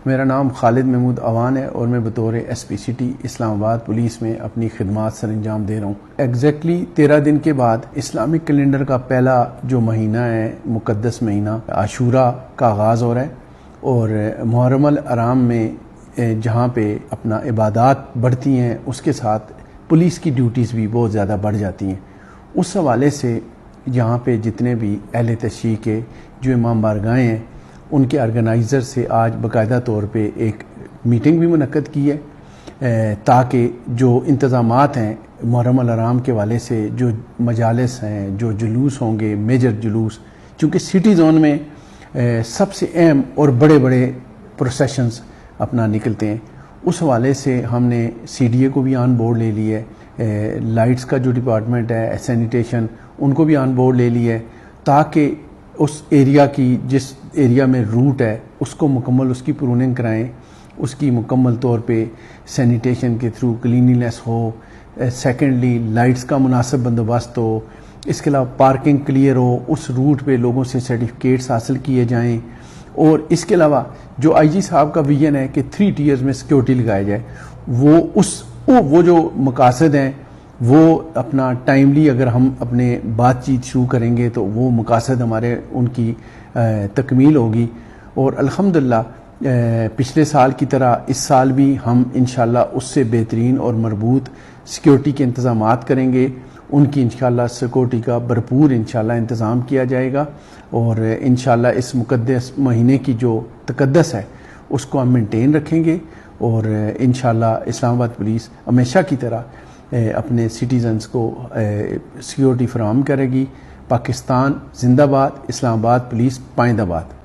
मेरा नाम खालिद महमूद अवान है और मैं बतौर एसपी सिटी इस्लामाबाद पुलिस में अपनी खिदमात सर अंजाम दे रहा हूँ। एग्जैक्टली 13 दिन के बाद इस्लामिक कैलेंडर का पहला जो महीना है, मुकद्दस महीना आशूरा का आगाज़ हो रहा है और मुहर्रम अल हराम में जहाँ पे अपना इबादत बढ़ती हैं उसके साथ पुलिस की ड्यूटीज़ भी बहुत ज़्यादा बढ़ जाती हैं। उस हवाले से यहाँ पे जितने भी अहले तशरीह के जो इमाम बारगाहें हैं उनके ऑर्गेनाइज़र से आज बाकायदा तौर पे एक मीटिंग भी मुनक्कद की है ताकि जो इंतज़ामात हैं मुहर्रम अल हराम के वाले से, जो मजालिस हैं, जो जुलूस होंगे, मेजर जुलूस, चूँकि सिटी ज़ोन में सबसे अहम और बड़े बड़े प्रोसेशंस अपना निकलते हैं, उस हवाले से हमने CDA को भी ऑन बोर्ड ले लिया है, लाइट्स का जो डिपार्टमेंट है, सैनिटेशन, उनको भी ऑन बोर्ड ले लिया है ताकि उस एरिया की, जिस एरिया में रूट है उसको मुकम्मल उसकी प्रूनिंग कराएं, उसकी मुकम्मल तौर पे सैनिटेशन के थ्रू क्लीनिनेस हो, सेकेंडली लाइट्स का मुनासिब बंदोबस्त हो, इसके अलावा पार्किंग क्लियर हो, उस रूट पे लोगों से सर्टिफिकेट्स हासिल किए जाएं और इसके अलावा जो IG साहब का विजन है कि 3 टियर्स में सिक्योरिटी लगाई जाए, वो जो मकासद हैं वो अपना टाइमली अगर हम अपने बातचीत शुरू करेंगे तो वो मकासद हमारे उनकी तकमील होगी और अल्हम्दुलिल्लाह पिछले साल की तरह इस साल भी हम इंशाल्लाह उससे बेहतरीन और मरबूत सिक्योरिटी के इंतज़ामात करेंगे। उनकी इंशाल्लाह सिक्योरिटी का भरपूर इंशाल्लाह इंतज़ाम किया जाएगा और इंशाल्लाह इस मुकद्दस महीने की जो तकद्दस है उसको हम मेंटेन रखेंगे और इंशाल्लाह इस्लामाबाद पुलिस हमेशा की तरह अपने सिटीज़न्स को सिक्योरिटी फराहम करेगी। पाकिस्तान जिंदाबाद, इस्लामाबाद पुलिस पाइंदाबाद।